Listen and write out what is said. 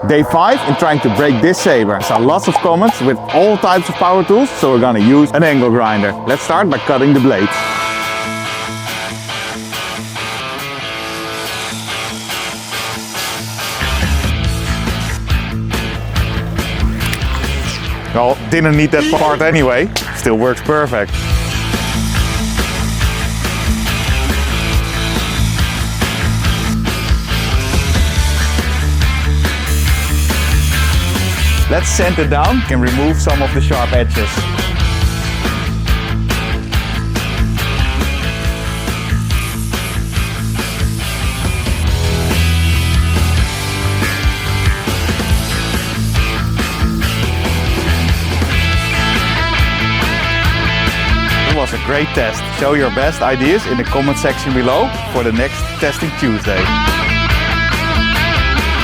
Day 5 in trying to break this saber. So lots of comments with all types of power tools, so we're gonna use an angle grinder. Let's start by cutting the blades. Well, didn't need that part anyway, still works perfect. Let's sand it down and remove some of the sharp edges. It was a great test. Show your best ideas in the comment section below for the next Testing Tuesday.